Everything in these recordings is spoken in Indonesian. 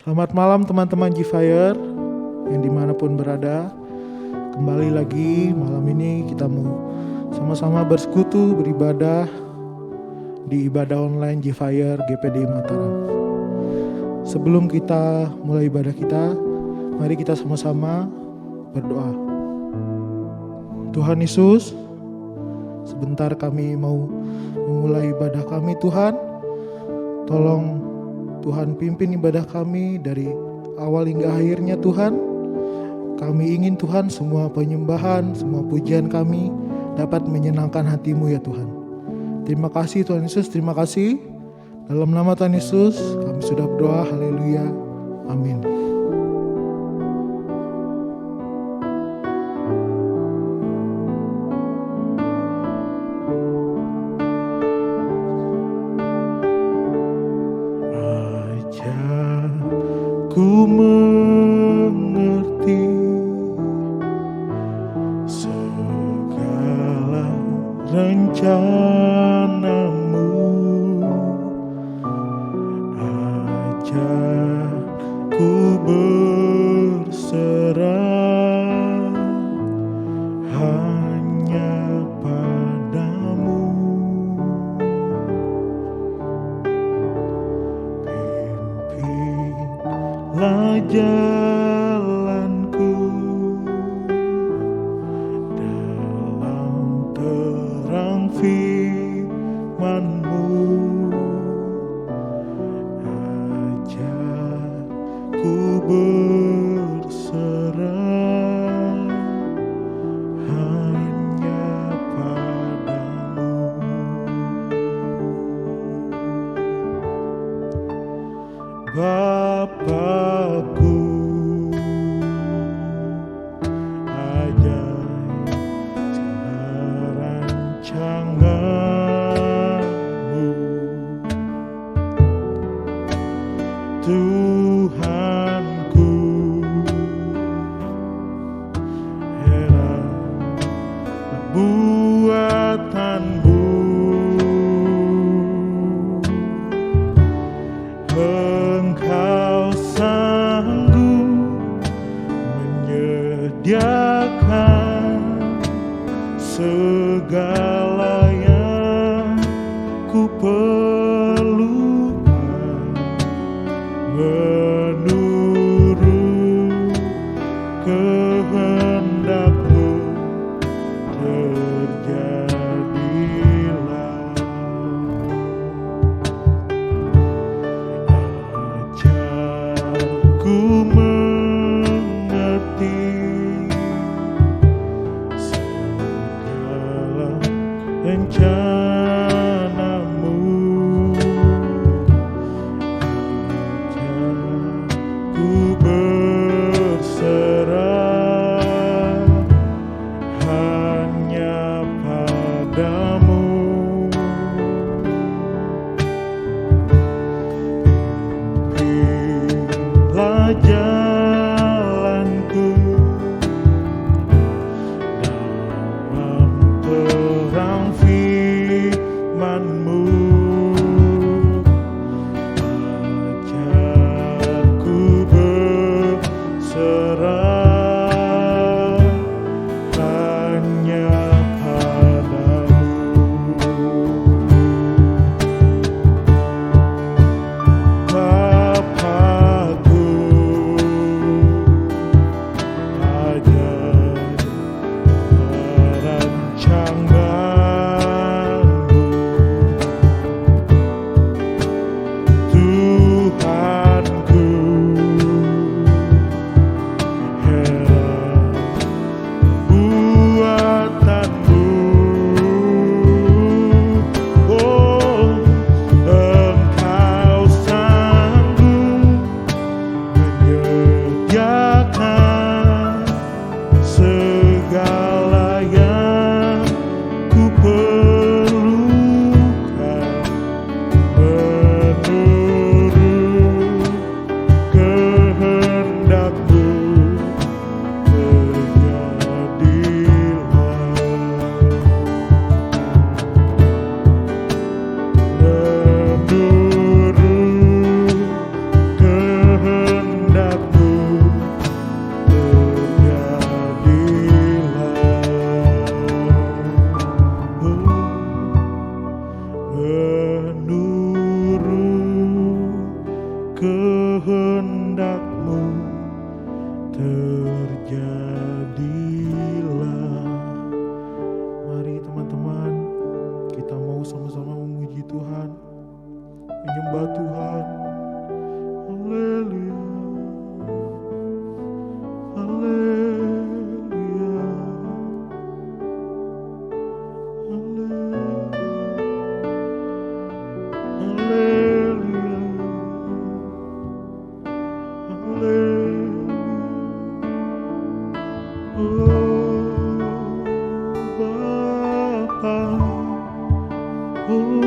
Selamat malam teman-teman G-Fire yang dimanapun berada. Kembali lagi malam ini kita mau sama-sama bersekutu beribadah di ibadah online G-Fire GPD Mataram. Sebelum kita mulai ibadah kita, mari kita sama-sama berdoa. Tuhan Yesus, sebentar kami mau memulai ibadah kami Tuhan. Tolong Tuhan pimpin ibadah kami dari awal hingga akhirnya Tuhan. Kami ingin Tuhan semua penyembahan, semua pujian kami dapat menyenangkan hati-Mu ya Tuhan. Terima kasih Tuhan Yesus, terima kasih. Dalam nama Tuhan Yesus kami sudah berdoa, haleluya, amin. Ku mengerti segala rencana-Mu, ajak ku berserah hanya padamu. Jalanku dalam terang firman-Mu, ajak ku berserah hanya padamu. Bapakku, ajaib segala rancangan-Mu, Tuhanku, heran perbuatan-Mu. Engkau sanggup menyediakan segala yang ku perlukan menurut kehendak-Mu terjadilah. Ku mengerti segala rencana-Mu, ajak ku berserah hanya padamu. Jalanku dalam terang firman-Mu, ajak ku berserah hanya padamu. Bapakku, kehendak-Mu terjadilah. Mari teman-teman, kita mau sama-sama memuji Tuhan, menyembah Tuhan. Haleluya, haleluya, haleluya, haleluya. Oh Bapa, oh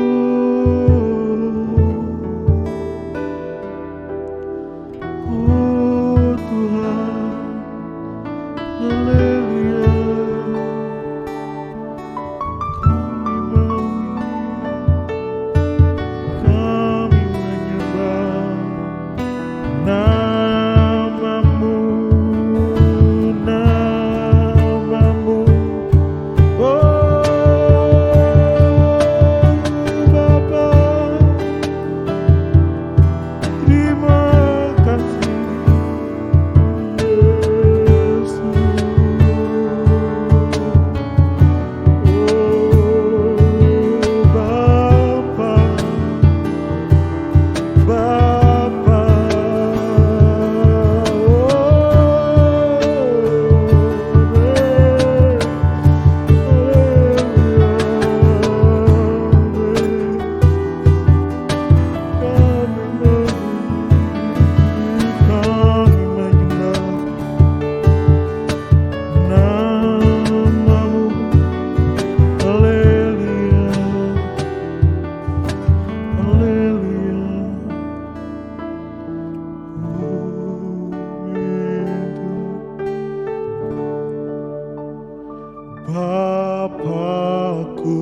Bapakku,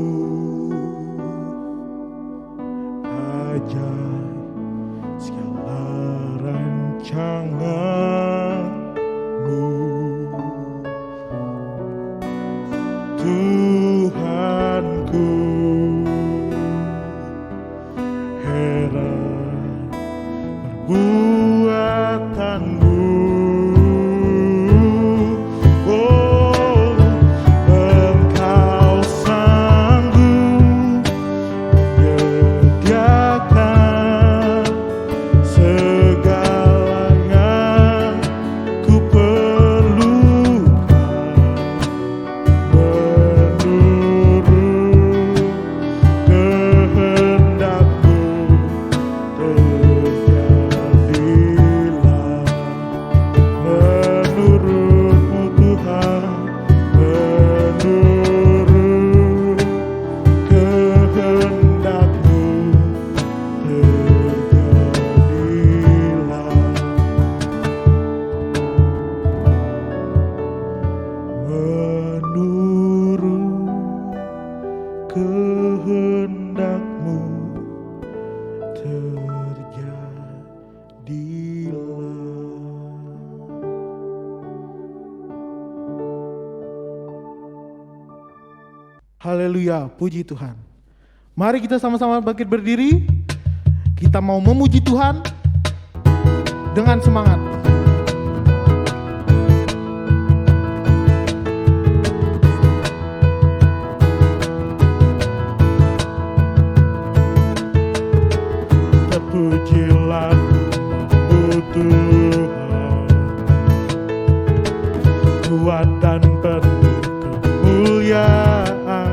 ajaib segala rancangan-Mu, Tuhanku, heran perbuatan-Mu. Kehendak-Mu terjadilah. Haleluya, puji Tuhan. Mari kita sama-sama bangkit berdiri. Kita mau memuji Tuhan dengan semangat. Terpujilah namamu Tuhan, kuat dan penuh kemuliaan.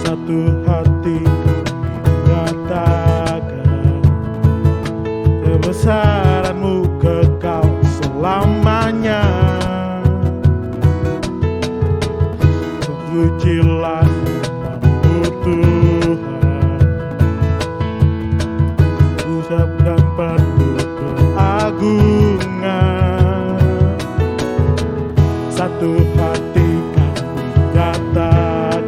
Satu hati kami nyatakan kebesaran-Mu kekal selamanya. Terpujilah namamu Tuhan, pusat dan penuh keagungan. Satu hati kami nyatakan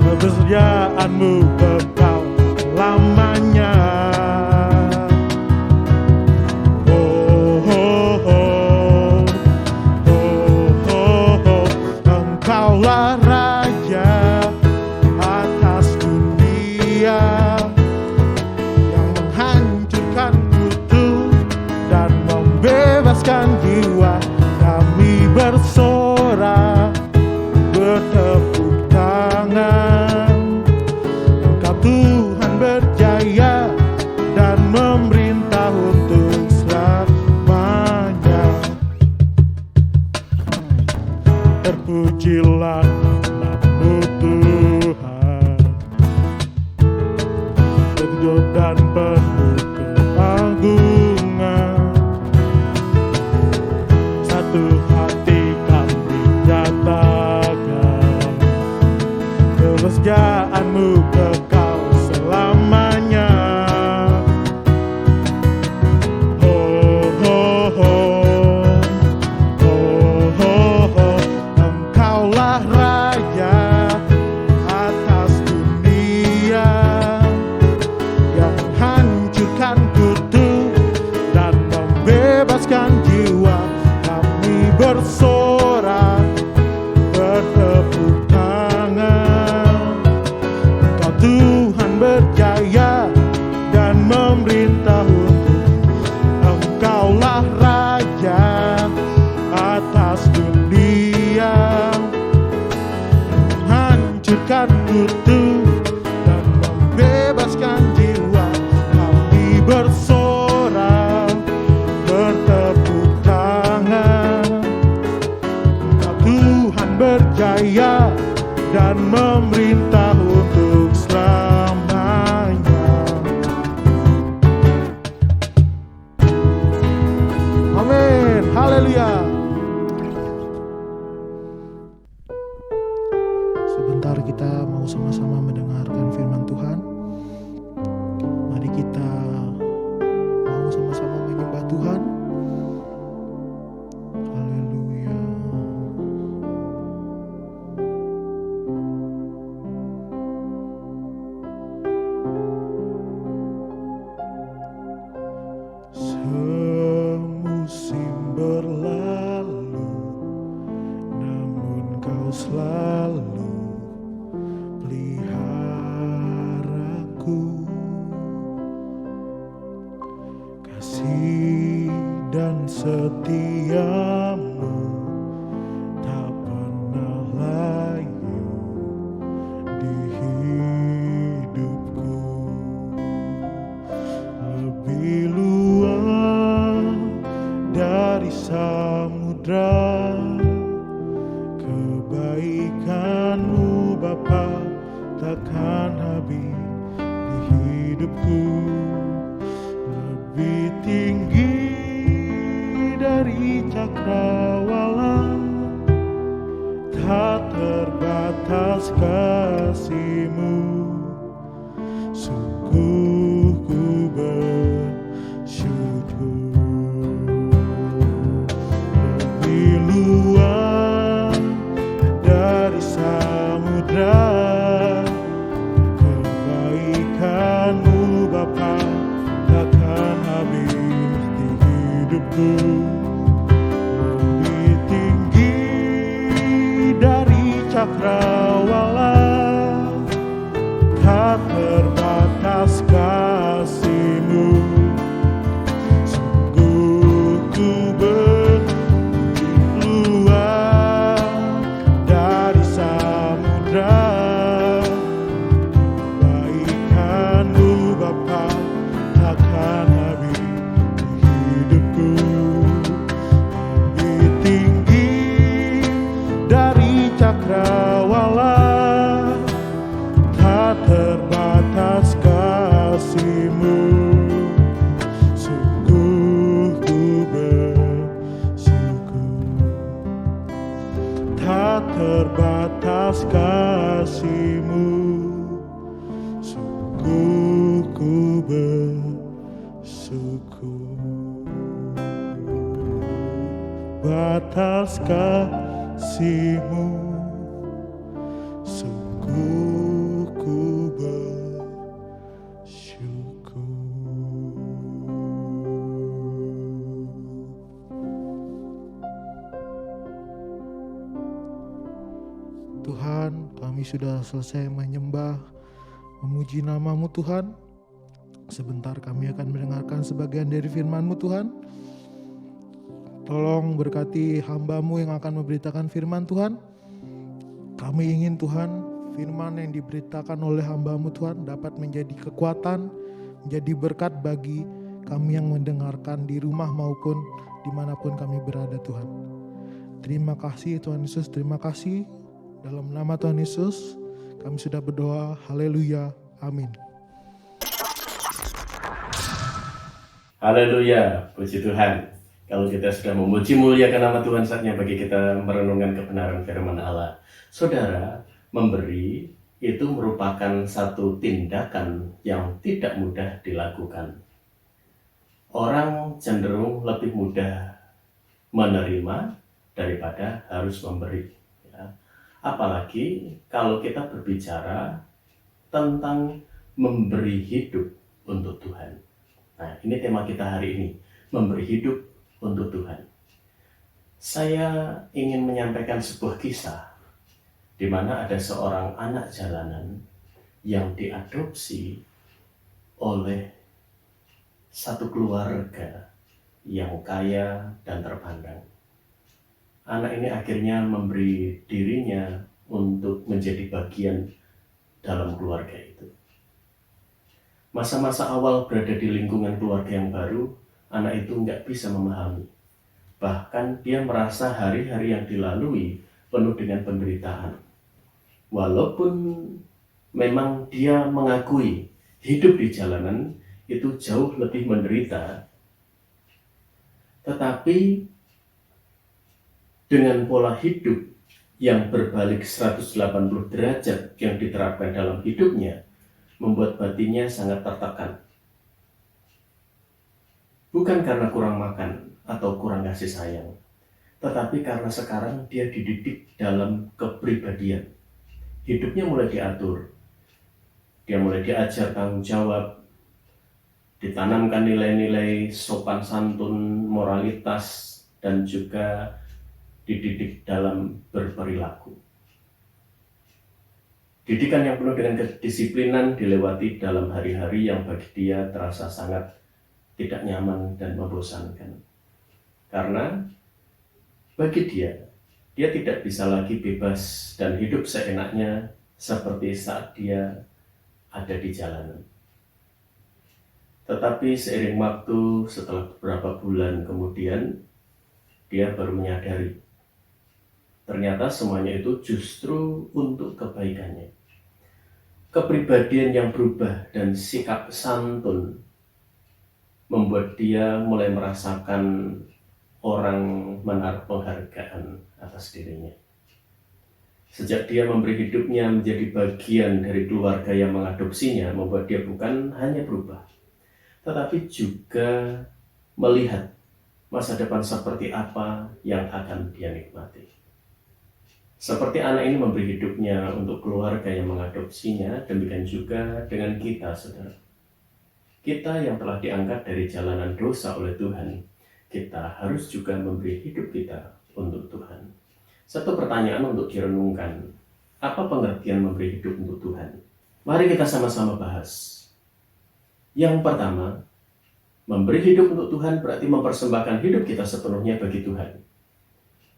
kebesaran-Mu kekal lamanya. Oh, oh, oh, oh, oh, oh. Engkaulah Raja atas dunia, berjaya dan memerintah untuk selamanya. Terpujilah nama-Mu Tuhan, hidup dan penuh keagungan. Satu hati kami nyatakan, kerajaan-Mu kekal selamanya. Oh, oh, oh, oh, oh, oh. Engkaulah Raja atas dunia, yang menghancurkan kutu dan membebaskan jiwa. Kami bersorak, bertepuk tangan. Engkau Tuhan berjaya dan memerintah untuk. Engkaulah Raja atas dunia, menghancurkan kutu dan membebaskan jiwa. Kami bersorak, bertepuk tangan. Engkau Tuhan berjaya dan memerintah untuk selamanya. Amin, haleluya. Sebentar kita mau sama-sama mendengarkan firman Tuhan. Mari kita mau sama-sama menyembah Tuhan. Haleluya. Semusim berlalu, namun Kau selalu peliharaku. Kasih dan setia-Mu tak pernah layu di hidupku. Lebih luas dari samudra, kebaikan-Mu Bapa takkan habis di hidupku. Lebih tinggi dari cakrawala, tak terbatas kasih-Mu. Sungguh ku bersyukur. Lebih luas dari samudra, kebaikan-Mu Bapa takkan habis di hidupku. Lebih tinggi dari cakrawala, tak terbatas kasih-Mu. Sungguh ku berluas dari samudra, kebaikan-Mu Bapa takkan habis di hidupku. Lebih tinggi dari cakrawala, tak terbatas kasih-Mu. Sungguh ku bersyukur. Tak terbatas kasih-Mu. Sungguh ku bersyukur. Batas kasih-Mu, sungguh ku bersyukur. Tuhan, kami sudah selesai menyembah, memuji nama-Mu Tuhan. Sebentar kami akan mendengarkan sebagian dari firman-Mu Tuhan. Tolong berkati hamba-Mu yang akan memberitakan firman Tuhan. Kami ingin Tuhan, firman yang diberitakan oleh hamba-Mu Tuhan dapat menjadi kekuatan menjadi berkat bagi kami yang mendengarkan di rumah maupun dimanapun kami berada Tuhan. Terima kasih Tuhan Yesus, terima kasih. Dalam nama Tuhan Yesus kami sudah berdoa, haleluya, amin. Haleluya, puji Tuhan. Kalau kita sudah memuji muliakan nama Tuhan, saatnya bagi kita merenungkan kebenaran firman Allah. Saudara, memberi itu merupakan satu tindakan yang tidak mudah dilakukan. Orang cenderung lebih mudah menerima daripada harus memberi. Ya. Apalagi kalau kita berbicara tentang memberi hidup untuk Tuhan. Nah, ini tema kita hari ini, memberi hidup untuk Tuhan. Saya ingin menyampaikan sebuah kisah di mana ada seorang anak jalanan yang diadopsi oleh satu keluarga yang kaya dan terpandang. Anak ini akhirnya memberi dirinya untuk menjadi bagian dalam keluarga itu. Masa-masa awal berada di lingkungan keluarga yang baru, anak itu nggak bisa memahami. Bahkan dia merasa hari-hari yang dilalui penuh dengan penderitaan. Walaupun memang dia mengakui hidup di jalanan itu jauh lebih menderita, tetapi dengan pola hidup yang berbalik 180 derajat yang diterapkan dalam hidupnya, membuat batinnya sangat tertekan. Bukan karena kurang makan atau kurang kasih sayang, tetapi karena sekarang dia dididik dalam kepribadian. Hidupnya mulai diatur. Dia mulai diajar tanggung jawab, ditanamkan nilai-nilai sopan santun, moralitas, dan juga dididik dalam berperilaku. Didikan yang penuh dengan kedisiplinan dilewati dalam hari-hari yang bagi dia terasa sangat tidak nyaman dan membosankan. Karena bagi dia tidak bisa lagi bebas dan hidup seenaknya seperti saat dia ada di jalanan. Tetapi seiring waktu, setelah beberapa bulan kemudian, dia baru menyadari ternyata semuanya itu justru untuk kebaikannya. Kepribadian yang berubah dan sikap santun membuat dia mulai merasakan orang menaruh penghargaan atas dirinya. Sejak dia memberi hidupnya menjadi bagian dari keluarga yang mengadopsinya, membuat dia bukan hanya berubah, tetapi juga melihat masa depan seperti apa yang akan dia nikmati. Seperti anak ini memberi hidupnya untuk keluarga yang mengadopsinya, demikian juga dengan kita, saudara. Kita yang telah diangkat dari jalanan dosa oleh Tuhan, kita harus juga memberi hidup kita untuk Tuhan. Satu pertanyaan untuk direnungkan, apa pengertian memberi hidup untuk Tuhan? Mari kita sama-sama bahas. Yang pertama, memberi hidup untuk Tuhan berarti mempersembahkan hidup kita sepenuhnya bagi Tuhan.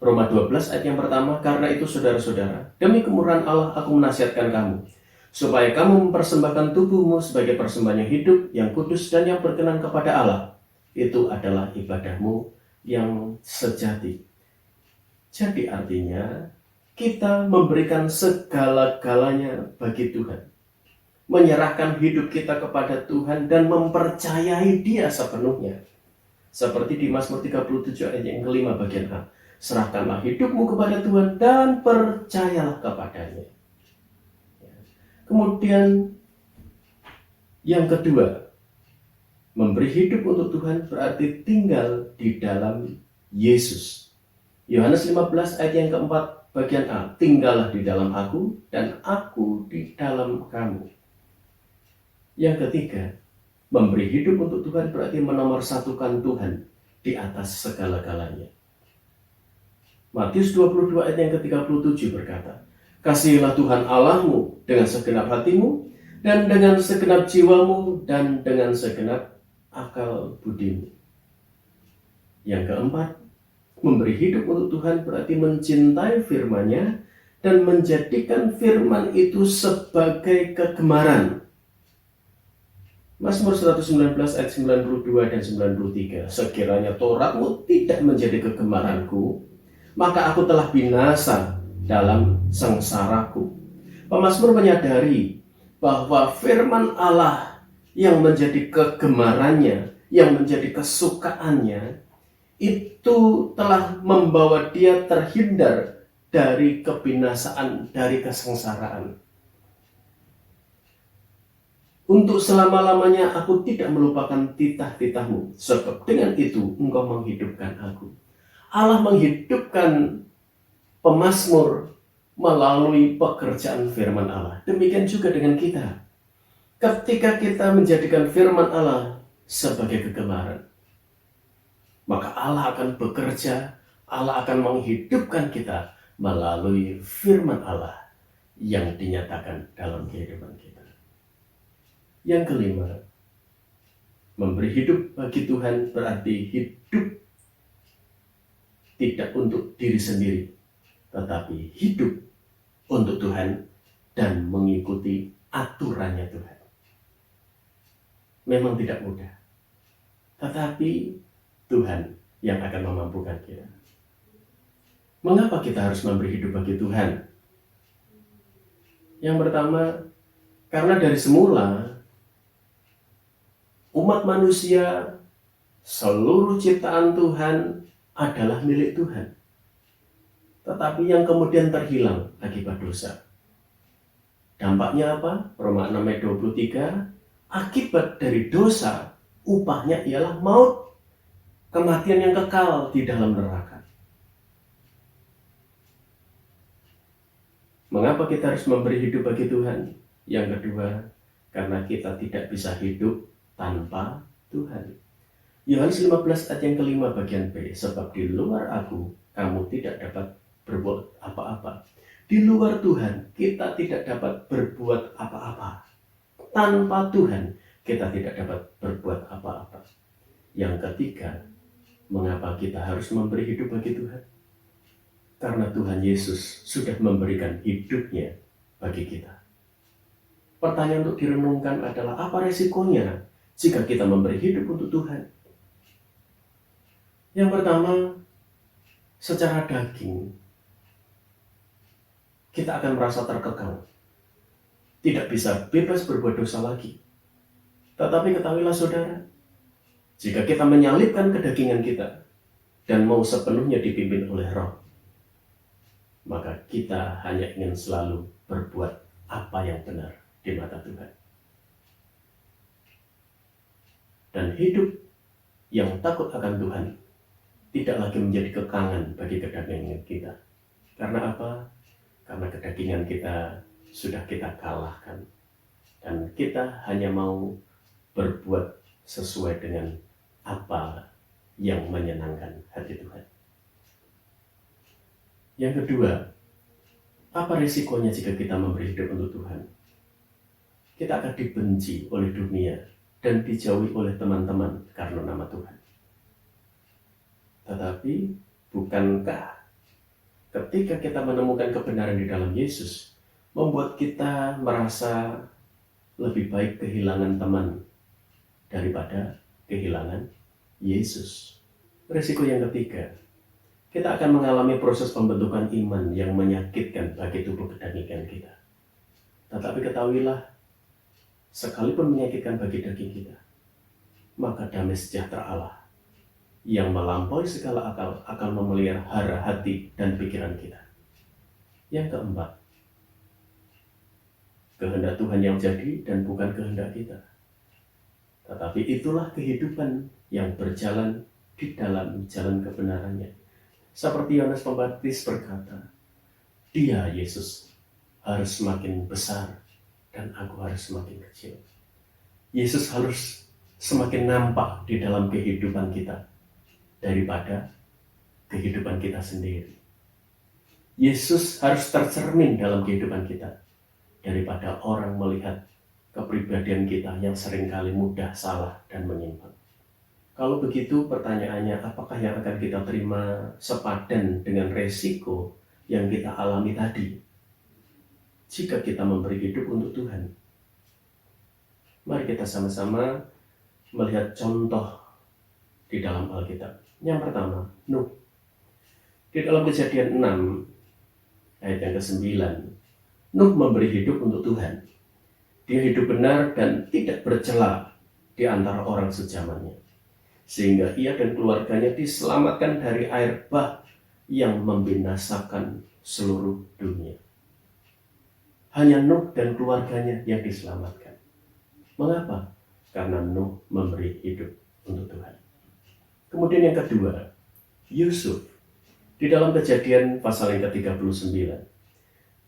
Roma 12 ayat yang pertama, karena itu saudara-saudara, demi kemurahan Allah aku menasihatkan kamu, supaya kamu mempersembahkan tubuhmu sebagai persembahan yang hidup, yang kudus dan yang berkenan kepada Allah. Itu adalah ibadahmu yang sejati. Jadi artinya, kita memberikan segala-galanya bagi Tuhan. Menyerahkan hidup kita kepada Tuhan dan mempercayai Dia sepenuhnya. Seperti di Mazmur 37 ayat yang kelima bagian A. Serahkanlah hidupmu kepada Tuhan dan percayalah kepadanya. Kemudian yang kedua, memberi hidup untuk Tuhan berarti tinggal di dalam Yesus. Yohanes 15 ayat yang keempat bagian A. Tinggallah di dalam aku dan aku di dalam kamu. Yang ketiga, memberi hidup untuk Tuhan berarti menomorsatukan Tuhan di atas segala-galanya. Matius 22 ayat yang ke-37 berkata, kasihilah Tuhan Allahmu dengan segenap hatimu, dan dengan segenap jiwamu, dan dengan segenap akal budimu. Yang keempat, memberi hidup untuk Tuhan berarti mencintai firman-Nya dan menjadikan firman itu sebagai kegemaran. Mazmur 119 ayat 92 dan 93. Sekiranya Tauratmu tidak menjadi kegemaranku, maka aku telah binasa dalam sengsaraku. Pemazmur menyadari bahwa firman Allah yang menjadi kegemarannya, yang menjadi kesukaannya, itu telah membawa dia terhindar dari kebinasaan, dari kesengsaraan. Untuk selama-lamanya aku tidak melupakan titah-titahmu, sebab dengan itu engkau menghidupkan aku. Allah menghidupkan pemazmur melalui pekerjaan firman Allah. Demikian juga dengan kita. Ketika kita menjadikan firman Allah sebagai kegemaran, maka Allah akan bekerja, Allah akan menghidupkan kita melalui firman Allah yang dinyatakan dalam kehidupan kita. Yang kelima, memberi hidup bagi Tuhan berarti hidup tidak untuk diri sendiri, tetapi hidup untuk Tuhan dan mengikuti aturannya Tuhan. Memang tidak mudah, tetapi Tuhan yang akan memampukan kita. Mengapa kita harus memberi hidup bagi Tuhan? Yang pertama, karena dari semula umat manusia, seluruh ciptaan Tuhan adalah milik Tuhan. Tetapi yang kemudian terhilang akibat dosa. Dampaknya apa? Roma 6 ayat 23, akibat dari dosa, upahnya ialah maut, kematian yang kekal di dalam neraka. Mengapa kita harus memberi hidup bagi Tuhan? Yang kedua, karena kita tidak bisa hidup tanpa Tuhan. Yohanes 15 ayat yang kelima bagian B, sebab di luar aku kamu tidak dapat berbuat apa-apa. Di luar Tuhan kita tidak dapat berbuat apa-apa. Tanpa Tuhan kita tidak dapat berbuat apa-apa. Yang ketiga, mengapa kita harus memberi hidup bagi Tuhan? Karena Tuhan Yesus sudah memberikan hidupnya bagi kita. Pertanyaan untuk direnungkan adalah apa resikonya jika kita memberi hidup untuk Tuhan? Yang pertama, secara daging, kita akan merasa terkekang. Tidak bisa bebas berbuat dosa lagi. Tetapi ketahuilah saudara, jika kita menyalibkan kedagingan kita dan mau sepenuhnya dipimpin oleh Roh, maka kita hanya ingin selalu berbuat apa yang benar di mata Tuhan. Dan hidup yang takut akan Tuhan tidak lagi menjadi kekangan bagi kedagingan kita. Karena apa? Karena kedagingan kita sudah kita kalahkan. Dan kita hanya mau berbuat sesuai dengan apa yang menyenangkan hati Tuhan. Yang kedua, apa risikonya jika kita memberi hidup untuk Tuhan? Kita akan dibenci oleh dunia dan dijauhi oleh teman-teman karena nama Tuhan. Tetapi, bukankah ketika kita menemukan kebenaran di dalam Yesus, membuat kita merasa lebih baik kehilangan teman daripada kehilangan Yesus? Risiko yang ketiga, kita akan mengalami proses pembentukan iman yang menyakitkan bagi tubuh kedagingan kita. Tetapi ketahuilah, sekalipun menyakitkan bagi daging kita, maka damai sejahtera Allah yang melampaui segala akal akan memelihara hati dan pikiran kita. Yang keempat, kehendak Tuhan yang jadi dan bukan kehendak kita. Tetapi itulah kehidupan yang berjalan di dalam jalan kebenarannya. Seperti Yohanes Pembaptis berkata, Dia, Yesus, harus semakin besar dan aku harus semakin kecil. Yesus harus semakin nampak di dalam kehidupan kita daripada kehidupan kita sendiri. Yesus harus tercermin dalam kehidupan kita daripada orang melihat kepribadian kita yang seringkali mudah salah dan menyimpang. Kalau begitu pertanyaannya, apakah yang akan kita terima sepadan dengan resiko yang kita alami tadi jika kita memberi hidup untuk Tuhan? Mari kita sama-sama melihat contoh di dalam Alkitab. Yang pertama, Nuh. Di dalam Kejadian 6 ayat yang ke-9, Nuh memberi hidup untuk Tuhan. Dia hidup benar dan tidak bercela di antara orang sejamannya, sehingga ia dan keluarganya diselamatkan dari air bah yang membinasakan seluruh dunia. Hanya Nuh dan keluarganya yang diselamatkan. Mengapa? Karena Nuh memberi hidup untuk Tuhan. Kemudian yang kedua, Yusuf. Di dalam Kejadian pasal yang ke-39,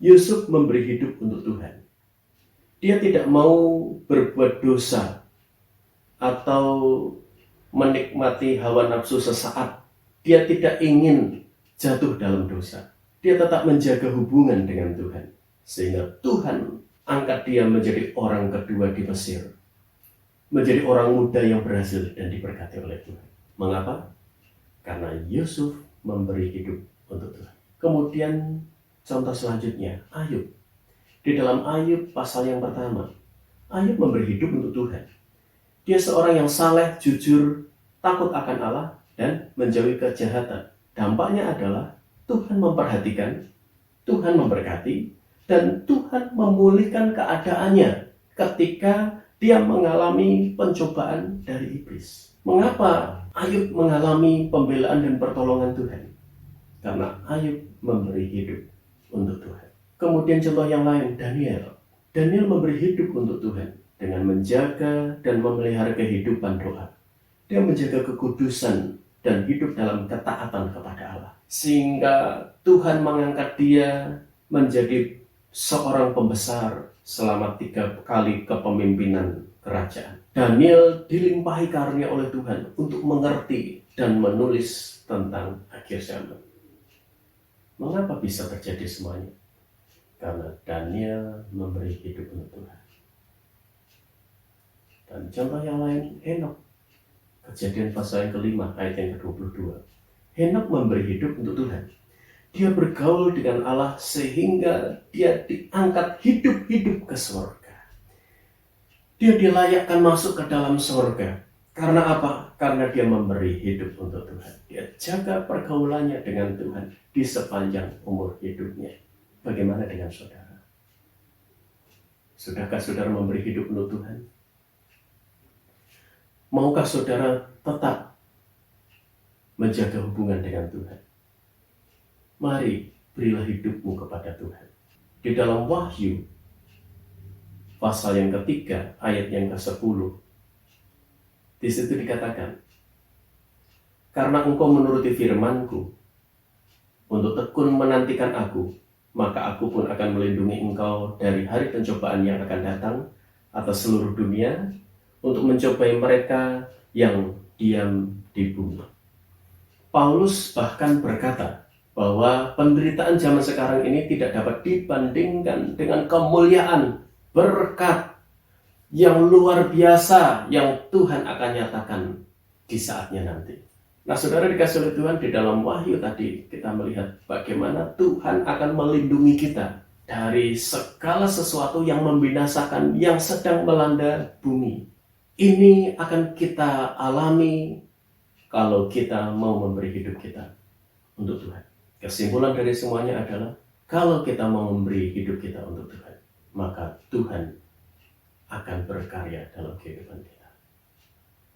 Yusuf memberi hidup untuk Tuhan. Dia tidak mau berbuat dosa atau menikmati hawa nafsu sesaat. Dia tidak ingin jatuh dalam dosa. Dia tetap menjaga hubungan dengan Tuhan, sehingga Tuhan angkat dia menjadi orang kedua di Mesir, menjadi orang muda yang berhasil dan diberkati oleh Tuhan. Mengapa? Karena Yusuf memberi hidup untuk Tuhan. Kemudian contoh selanjutnya, Ayub. Di dalam Ayub pasal yang pertama, Ayub memberi hidup untuk Tuhan. Dia seorang yang saleh, jujur, takut akan Allah, dan menjauhi kejahatan. Dampaknya adalah Tuhan memperhatikan, Tuhan memberkati, dan Tuhan memulihkan keadaannya ketika dia mengalami pencobaan dari iblis. Mengapa Ayub mengalami pembelaan dan pertolongan Tuhan? Karena Ayub memberi hidup untuk Tuhan. Kemudian contoh yang lain, Daniel. Daniel memberi hidup untuk Tuhan dengan menjaga dan memelihara kehidupan doa. Dia menjaga kekudusan dan hidup dalam ketaatan kepada Allah, sehingga Tuhan mengangkat dia menjadi seorang pembesar selama 3 kali kepemimpinan kerajaan. Daniel dilimpahi karunia oleh Tuhan untuk mengerti dan menulis tentang akhir zaman. Mengapa bisa terjadi semuanya? Karena Daniel memberi hidup untuk Tuhan. Dan contoh yang lain, Henok. Kejadian pasal yang ke-5 ayat yang ke-22. Henok memberi hidup untuk Tuhan. Dia bergaul dengan Allah sehingga dia diangkat hidup-hidup ke surga. Dia dilayakkan masuk ke dalam surga. Karena apa? Karena dia memberi hidup untuk Tuhan. Dia jaga pergaulannya dengan Tuhan di sepanjang umur hidupnya. Bagaimana dengan saudara? Sudahkah saudara memberi hidup untuk Tuhan? Maukah saudara tetap menjaga hubungan dengan Tuhan? Mari berilah hidupmu kepada Tuhan. Di dalam Wahyu pasal yang ketiga ayat yang ke-10, di situ dikatakan, karena engkau menuruti firman-Ku untuk tekun menantikan Aku, maka Aku pun akan melindungi engkau dari hari pencobaan yang akan datang atas seluruh dunia, untuk mencobai mereka yang diam di bumi. Paulus bahkan berkata bahwa penderitaan zaman sekarang ini tidak dapat dibandingkan dengan kemuliaan berkat yang luar biasa yang Tuhan akan nyatakan di saatnya nanti. Nah, saudara dikasih oleh Tuhan, di dalam Wahyu tadi kita melihat bagaimana Tuhan akan melindungi kita dari segala sesuatu yang membinasakan yang sedang melanda bumi. Ini akan kita alami kalau kita mau memberi hidup kita untuk Tuhan. Kesimpulan dari semuanya adalah kalau kita mau memberi hidup kita untuk Tuhan, maka Tuhan akan berkarya dalam kehidupan kita.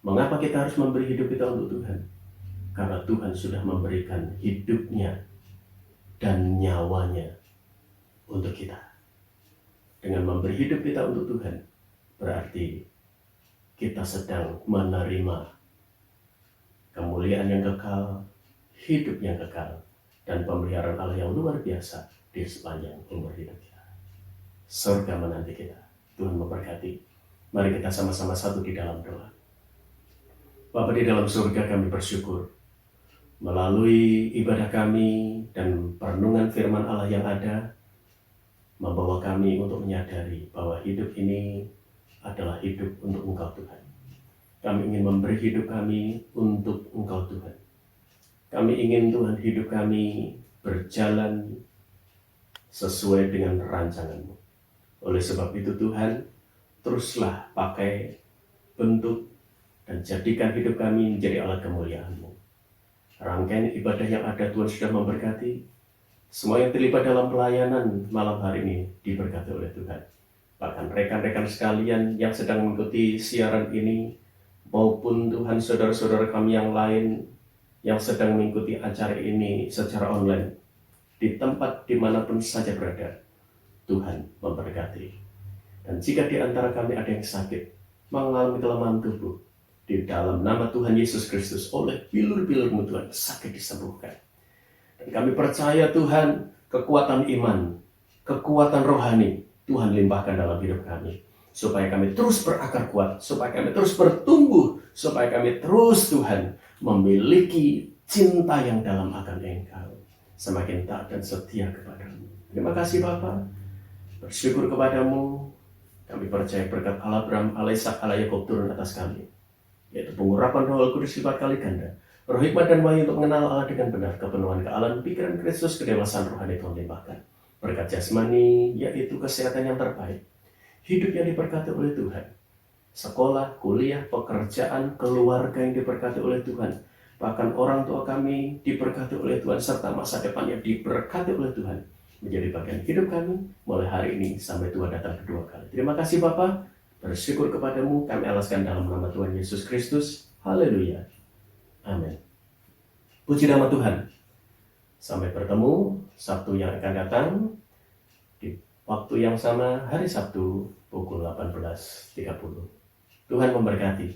Mengapa kita harus memberi hidup kita untuk Tuhan? Karena Tuhan sudah memberikan hidupnya dan nyawanya untuk kita. Dengan memberi hidup kita untuk Tuhan, berarti kita sedang menerima kemuliaan yang kekal, hidup yang kekal, dan pemeliharaan Allah yang luar biasa di sepanjang umur hidup kita. Surga menanti kita. Tuhan memberkati. Mari kita sama-sama satu di dalam doa. Bapa di dalam surga, kami bersyukur melalui ibadah kami dan perenungan firman Allah yang ada, membawa kami untuk menyadari bahwa hidup ini adalah hidup untuk Engkau Tuhan. Kami ingin memberi hidup kami untuk Engkau Tuhan. Kami ingin Tuhan hidup kami berjalan sesuai dengan rancangan-Mu. Oleh sebab itu Tuhan, teruslah pakai, bentuk, dan jadikan hidup kami menjadi alat kemuliaan-Mu. Rangkaian ibadah yang ada Tuhan sudah memberkati. Semua yang terlibat dalam pelayanan malam hari ini diberkati oleh Tuhan. Bahkan rekan-rekan sekalian yang sedang mengikuti siaran ini, maupun Tuhan saudara-saudara kami yang lain yang sedang mengikuti acara ini secara online, di tempat dimanapun saja berada, Tuhan memberkati. Dan jika di antara kami ada yang sakit, mengalami kelemahan tubuh, di dalam nama Tuhan Yesus Kristus, oleh bilur-bilur-Mu Tuhan, sakit disembuhkan. Dan kami percaya Tuhan, kekuatan iman, kekuatan rohani, Tuhan limpahkan dalam hidup kami. Supaya kami terus berakar kuat, supaya kami terus bertumbuh, supaya kami terus Tuhan memiliki cinta yang dalam akan Engkau. Semakin taat dan setia kepada-Mu. Terima kasih Bapa, bersyukur kepada-Mu. Kami percaya berkat Allah Abraham, Allah Ishak, Allah Yakub turun atas kami, yaitu pengurapan Roh Kudus sifat kali ganda, roh hikmat dan wahyu untuk mengenal Allah dengan benar, kepenuhan kealahan pikiran Kristus, kedewasaan rohani Tuhan limpahkan. Berkat jasmani, yaitu kesehatan yang terbaik, hidup yang diberkati oleh Tuhan, sekolah, kuliah, pekerjaan, keluarga yang diberkati oleh Tuhan, bahkan orang tua kami diberkati oleh Tuhan, serta masa depannya diberkati oleh Tuhan, menjadi bagian hidup kami mulai hari ini sampai Tuhan datang kedua kali. Terima kasih Bapa, bersyukur kepada-Mu, kami alaskan dalam nama Tuhan Yesus Kristus. Haleluya. Amin. Puji nama Tuhan. Sampai bertemu Sabtu yang akan datang di waktu yang sama, hari Sabtu pukul 18.30. Tuhan memberkati.